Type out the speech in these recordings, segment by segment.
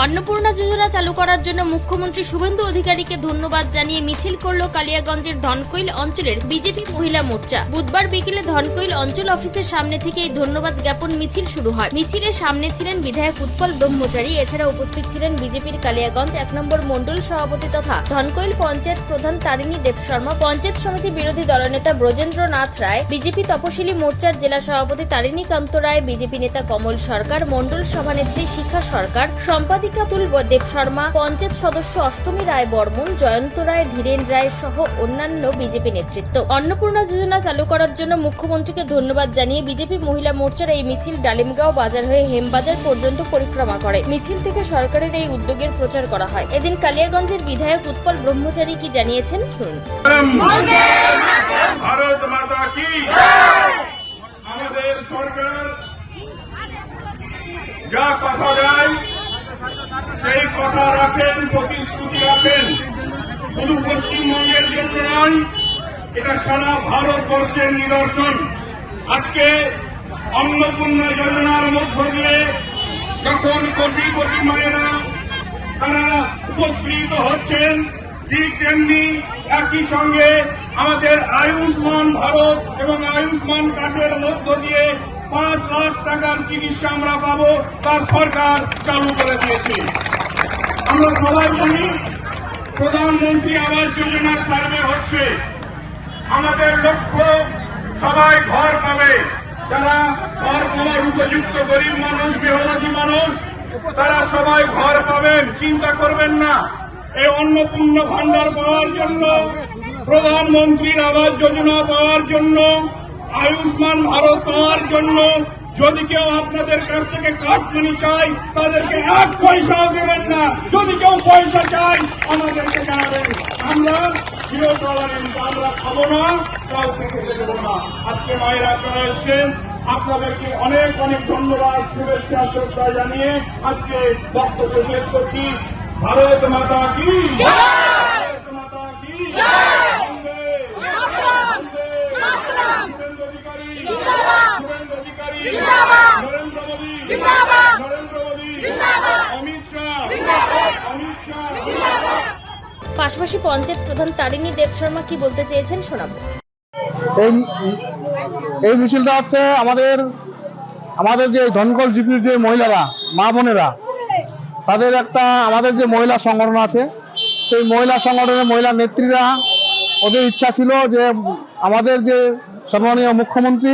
অন্নপূর্ণা যোজনা চালু করার জন্য মুখ্যমন্ত্রী শুভেন্দু অধিকারীকে ধন্যবাদ জানিয়ে মিছিল করল কালিয়াগঞ্জের ধনকৈল অঞ্চলের বিজেপি মহিলা মোর্চা। বুধবার বিকেলে ধনকৈল অঞ্চল অফিসের সামনে থেকে এই ধন্যবাদ জ্ঞাপন মিছিল শুরু হয়। মিছিলের সামনে ছিলেন বিধায়ক উৎপল ব্রহ্মচারী। এছাড়া উপস্থিত ছিলেন বিজেপির কালিয়াগঞ্জ 1 নম্বর মণ্ডল সভাপতি তথা ধনকৈল পঞ্চায়েত প্রধান তারিণী দেব শর্মা, পঞ্চায়েত সমিতি বিরোধী দলনেতা ব্রজেন্দ্রনাথ রায়, বিজেপি তপশিলি মোর্চার জেলা সভাপতি তারিণী কান্ত রায়, বিজেপি নেতা কমল সরকার, মণ্ডল সভানেত্রী শিখা সরকার, সম্পাদিকা তুল দেব শর্মা, পঞ্চায়েত সদস্য অষ্টমী রায় বর্মন, জয়ন্ত রায়, ধীরেন রায় সহ অন্যান্য বিজেপি নেতৃত্ব। অন্নপূর্ণা যোজনা চালু করার জন্য মুখ্যমন্ত্রীকে ধন্যবাদ জানিয়ে বিজেপি মহিলা মোর্চার এই মিছিল ডালিমগাঁও বাজার হয়ে হেমবাজার পর্যন্ত পরিক্রমা করে। মিছিল থেকে সরকারের এই উদ্যোগের প্রচার করা হয়। এদিন কালিয়াগঞ্জের বিধায়ক উৎপল ব্রহ্মচারী কি জানিয়েছেন শুনুন। ভারত মাতা কি, আমাদের সরকার যা কথা দেয় সেই কথা রাখেন, প্রতিশ্রুতি রাখেন। শুধু পশ্চিমবঙ্গের জন্য নয়, এটা সারা ভারতবর্ষের নিদর্শন। আজকে অন্নপূর্ণা যোজনার মধ্য দিয়ে যখন কোটি কোটি মায়েরা তারা উপকৃত হচ্ছেন, ঠিক তেমনি একই সঙ্গে আমাদের আয়ুষ্মান ভারত এবং আয়ুষ্মান কার্ডের মধ্য দিয়ে 5 লাখ টাকার চিকিৎসা আমরা পাবো, তার সরকার চালু করে দিয়েছে। আমরা সবাই জানি প্রধানমন্ত্রী আবাস যোজনার সার্ভে হচ্ছে। আমাদের লক্ষ্য সবাই ঘর পাবে। যারা ঘর পাওয়ার উপযুক্ত গরিব মানুষ, মেহনতি মানুষ, তারা সবাই ঘর পাবেন, চিন্তা করবেন না। এই অন্নপূর্ণা ভান্ডার পাওয়ার জন্য, প্রধানমন্ত্রীর আবাস যোজনা পাওয়ার জন্য, আয়ুষ্মান ভারত পাওয়ার জন্য যদি কেউ আপনাদের কাছ থেকে কাটমানি চাই, তাদেরকে 1 পয়সাও দেবেন না। যদি কেউ পয়সা চাই আমাদেরকে জানাবেন, আমরা জিরো টলারেন্স, আমরা খাবো না, কাউ থেকে দেবো না। আজকে মায়েরা আপনারা এসছেন, আপনাদেরকে অনেক অনেক ধন্যবাদ, শুভেচ্ছা, শ্রদ্ধা জানিয়ে আজকে বক্তব্য শেষ করছি। ভারত মাতা কি, ভারত মাতা কি, শুভেন্দু অধিকারী, নরেন্দ্র মোদী, অমিত শাহ। পাশাপাশি পঞ্চায়েত প্রধান তারিণী দেব শর্মা কি বলতে চেয়েছেন শোনাবো। এই মিছিলটা হচ্ছে আমাদের যে ধনকল জিপির যে মহিলারা, মা বোনেরা, তাদের একটা আমাদের যে মহিলা সংগঠন আছে, সেই মহিলা সংগঠনের মহিলা নেত্রীরা, ওদের ইচ্ছা ছিল যে আমাদের যে সম্মানীয় মুখ্যমন্ত্রী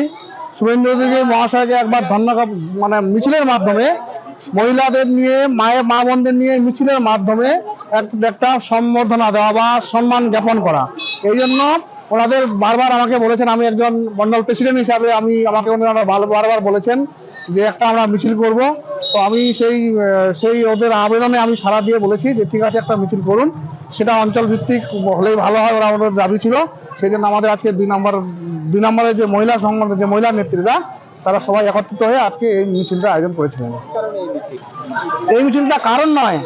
শুভেন্দু অধিকারী মহাশয়কে একবার ধন্যবাদ, মিছিলের মাধ্যমে মহিলাদের নিয়ে, মা বোনদের নিয়ে মিছিলের মাধ্যমে একটা সম্বর্ধনা দেওয়া বা সম্মান জ্ঞাপন করা। এই জন্য ওনাদের বারবার আমাকে বলেছেন, আমি একজন মন্ডল প্রেসিডেন্ট হিসাবে আমাকে ওনারা বারবার বলেছেন যে একটা আমরা মিছিল করব। তো আমি সেই ওদের আবেদনে আমি সাড়া দিয়ে বলেছি যে ঠিক আছে, একটা মিছিল করুন, সেটা অঞ্চল ভিত্তিক হলেই ভালো হয়, ওরা ওদের দাবি ছিল। সেই জন্য আমাদের আজকে 2 নম্বরের যে মহিলা সংগঠন, যে মহিলা নেত্রীরা, তারা সবাই একত্রিত হয়ে আজকে এই মিছিলটা আয়োজন করেছিলেন। এই মিছিলটা কারণ নয়,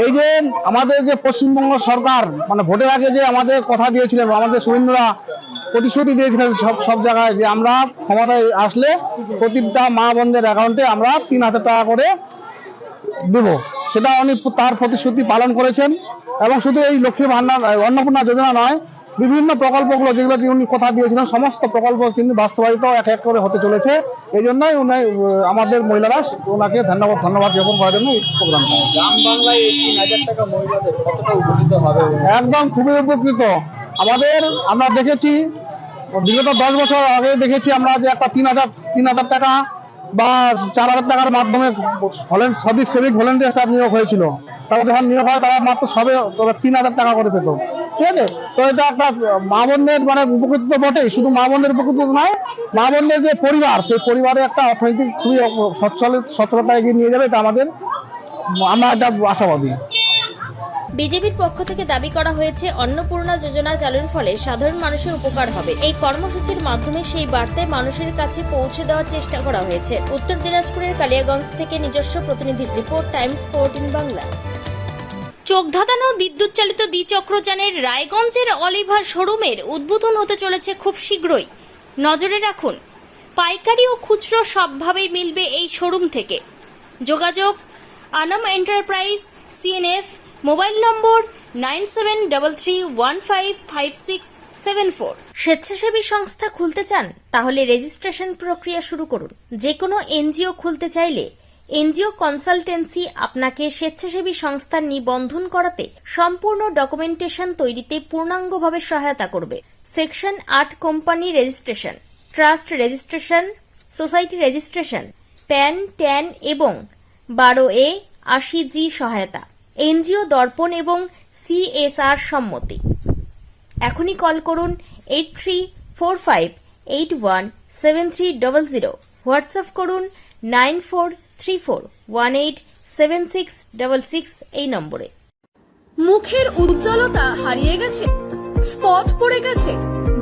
এই যে আমাদের যে পশ্চিমবঙ্গ সরকার ভোটের আগে যে আমাদের কথা দিয়েছিলেন, আমাদের শুভেন্দুরা প্রতিশ্রুতি দিয়েছিলেন সব জায়গায় যে আমরা ক্ষমতায় আসলে প্রতিটা মা বোনদের অ্যাকাউন্টে আমরা 3,000 টাকা করে দেব, সেটা উনি তার প্রতিশ্রুতি পালন করেছেন। এবং শুধু এই লক্ষ্মী ভান্ডার, অন্নপূর্ণা যোজনা নয়, বিভিন্ন প্রকল্পগুলো যেগুলো উনি কথা দিয়েছিলেন, সমস্ত প্রকল্প কিন্তু বাস্তবায়িত এক এক করে হতে চলেছে। এই জন্যই আমাদের মহিলারা ওনাকে ধন্যবাদ জ্ঞাপন করার জন্য এই প্রোগ্রামটা। গ্রাম বাংলায় এই 3,000 টাকা মহিলাদের কতটা উপকৃত হবে? একদম খুবই উপকৃত। আমরা দেখেছি বিগত 10 বছর আগে দেখেছি আমরা যে একটা 3,000 টাকা বা 4,000 টাকার মাধ্যমে সিভিক ভলেন্টিয়ার স্টাফ নিয়োগ হয়েছিল। তারা যখন নিয়োগ হয় তারা মাত্র 3,000 টাকা করে পেত। ঠিক আছে, তো এটা একটা মা বোনদের উপকৃত তো বটেই, শুধু মা বোনদের উপকৃত নয়, মা বোনদের যে পরিবার, সেই পরিবারে একটা অর্থনৈতিক খুবই সচ্ছলতা এগিয়ে নিয়ে যাবে, এটা আমরা এটা আশাবাদী। বিজেপির পক্ষ থেকে দাবি করা হয়েছে অন্নপূর্ণা যোজনা চালুর ফলে সাধারণ মানুষের উপকার হবে। এই কর্মসূচির মাধ্যমে সেই বার্তায় মানুষের কাছে পৌঁছে দেওয়ার চেষ্টা করা হয়েছে। উত্তর দিনাজপুরের কালিয়াগঞ্জ থেকে নিজস্ব প্রতিনিধির রিপোর্ট, টাইমস 14 বাংলা। চোখ ধাঁধানো বিদ্যুৎ চালিত দ্বিচক্রযানের রায়গঞ্জের অলিভার শোরুমের উদ্বোধন হতে চলেছে খুব শীঘ্রই। নজরে রাখুন, পাইকারি ও খুচরো সবভাবেই মিলবে এই শোরুম থেকে। যোগাযোগ আনাম এন্টারপ্রাইজ সিএনএফ, মোবাইল নম্বর 9733155674। স্বেচ্ছাসেবী সংস্থা খুলতে চান? তাহলে রেজিস্ট্রেশন প্রক্রিয়া শুরু করুন। যে কোনো এনজিও খুলতে চাইলে এনজিও কনসালটেন্সি আপনাকে স্বেচ্ছাসেবী সংস্থার নিবন্ধন করাতে সম্পূর্ণ ডকুমেন্টেশন তৈরিতে পূর্ণাঙ্গভাবে সহায়তা করবে। Section 8 company registration, trust registration, society registration, pan, tan এবং 12A 80G সহায়তা, এনজিও দর্পণ এবং CSR সম্মতি। এখনই কল করুন 8345817300, হোয়াটসঅ্যাপ করুন 9434187666 এই নম্বরে। মুখের উজ্জ্বলতা হারিয়ে গেছে, স্পট পড়ে গেছে,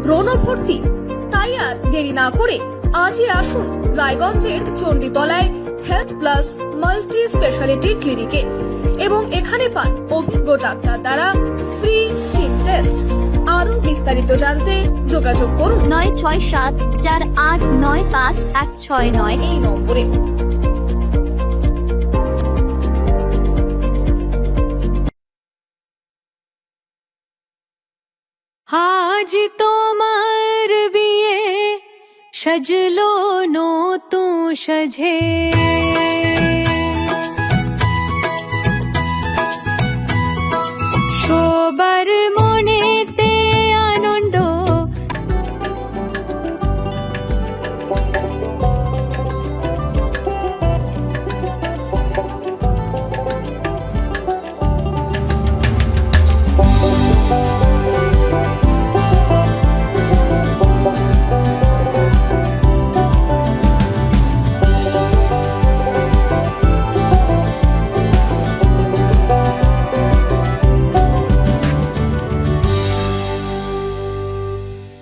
ব্রণ ভর্তি, তাই আর দেরি না করে আজই আসুন রায়গঞ্জের চণ্ডীতলায় হেলথ প্লাস মাল্টি স্পেশালিটি ক্লিনিকে এবং এখানে পান অভিজ্ঞ ডাক্তার দ্বারা ফ্রি স্কিন টেস্ট। আরো বিস্তারিত জানতে যোগাযোগ করুন 9674895169 এই নম্বরে। আজ তোমার বিয়ে সাজলো নতুন সাজে